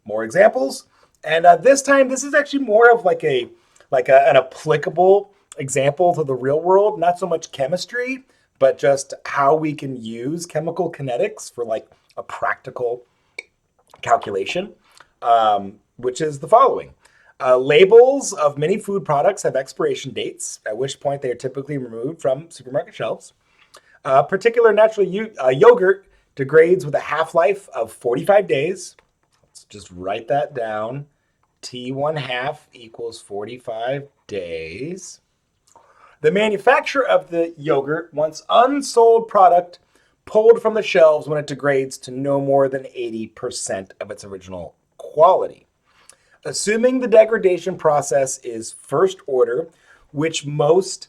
More examples. And this time, this is actually more of an applicable example to the real world, not so much chemistry, but just how we can use chemical kinetics for like a practical calculation, which is the following. Labels of many food products have expiration dates, at which point they are typically removed from supermarket shelves. Particular natural yogurt degrades with a half-life of 45 days. Let's just write that down. T1/2 equals 45 days. The manufacturer of the yogurt wants unsold product pulled from the shelves when it degrades to no more than 80% of its original quality. Assuming the degradation process is first order, which most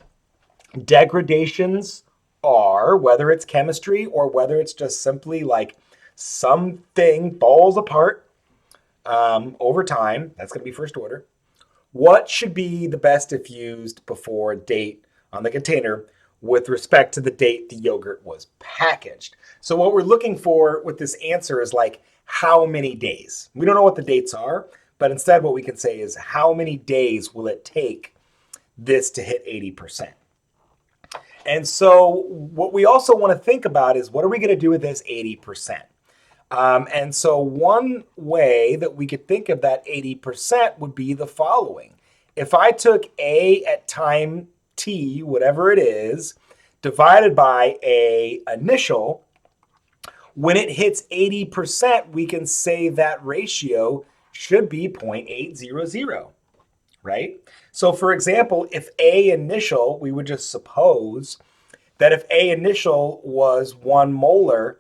degradations are, whether it's chemistry or whether it's just simply like something falls apart over time, that's going to be first order. What should be the best if used before date on the container with respect to the date the yogurt was packaged? So what we're looking for with this answer is like how many days. We don't know what the dates are, but instead what we can say is how many days will it take this to hit 80%? And so what we also want to think about is what are we going to do with this 80%? And so one way that we could think of that 80% would be the following. If I took A at time t, whatever it is, divided by A initial, when it hits 80%, we can say that ratio should be 0.800, right? So for example, if A initial, we would just suppose that if A initial was 1 molar,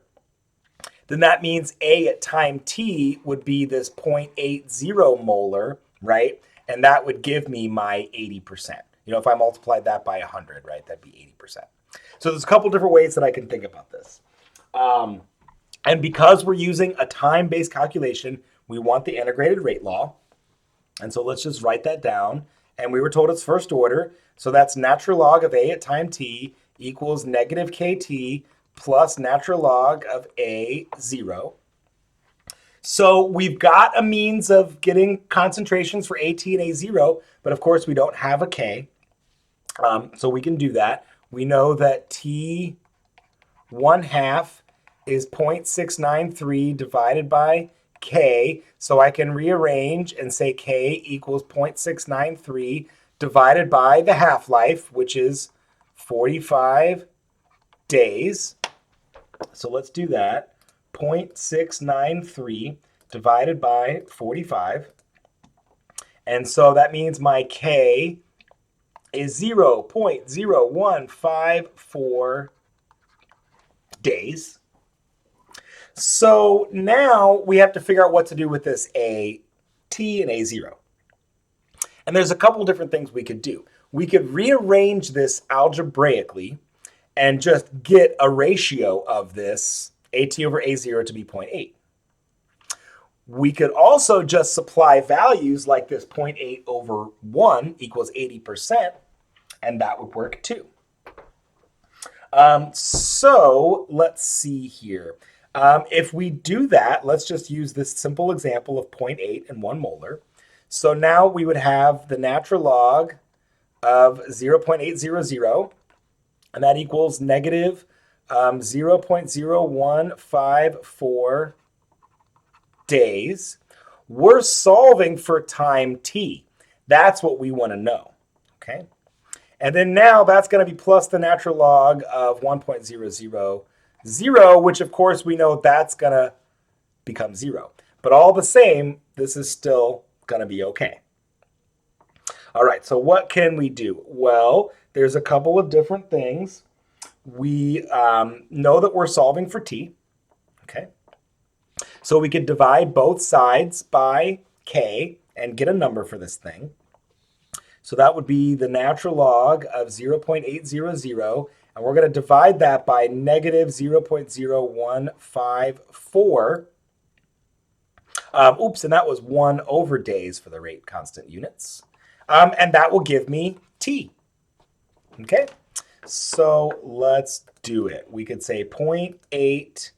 then that means A at time t would be this 0.80 molar, right? And that would give me my 80%. If I multiplied that by 100, right, that'd be 80%. So there's a couple different ways that I can think about this. And because we're using a time-based calculation, we want the integrated rate law. And so let's just write that down. And we were told it's first order. So that's natural log of A at time t equals negative kt plus natural log of A0. So we've got a means of getting concentrations for AT and A0, but of course we don't have a K. So we can do that. We know that T1/2 is 0.693 divided by K. So I can rearrange and say K equals 0.693 divided by the half-life, which is 45 days. So let's do that. 0.693 divided by 45. And so that means my K is 0.0154 days. So now we have to figure out what to do with this AT and A0. And there's a couple different things we could do. We could rearrange this algebraically and just get a ratio of this AT over A0 to be 0.8. We could also just supply values like this 0.8 over 1 equals 80%, and that would work too. So let's see here. If we do that, let's just use this simple example of 0.8 and 1 molar. So now we would have the natural log of 0.800, and that equals negative 0.0154 days. We're solving for time t. That's what we want to know, okay? And then now that's going to be plus the natural log of 1.000, which of course we know that's going to become 0. But all the same, this is still going to be okay. All right, so what can we do? Well, there's a couple of different things. We know that we're solving for t, okay? So we could divide both sides by k and get a number for this thing. So that would be the natural log of 0.800, and we're going to divide that by negative 0.0154. And that was 1 over days for the rate constant units. And that will give me t. Okay, so let's do it. We could say 0.80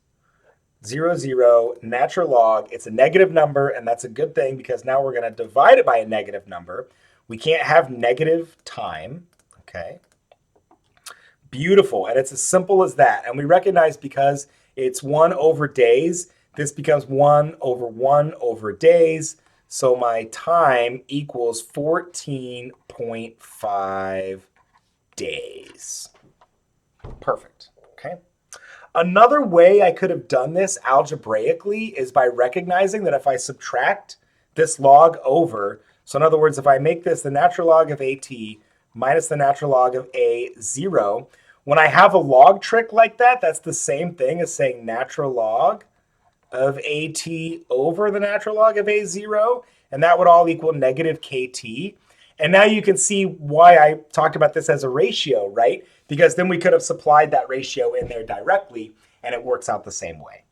0, 0, natural log. It's a negative number, and that's a good thing because now we're going to divide it by a negative number. We can't have negative time, okay? Beautiful, and it's as simple as that. And we recognize because it's 1 over days, this becomes 1 over days. So my time equals 14.5 days. Perfect, okay? Another way I could have done this algebraically is by recognizing that if I subtract this log over, so in other words, if I make this the natural log of AT minus the natural log of A0, when I have a log trick like that, that's the same thing as saying natural log of AT over the natural log of A0, and that would all equal negative KT. And now you can see why I talked about this as a ratio, right? Because then we could have supplied that ratio in there directly, and it works out the same way.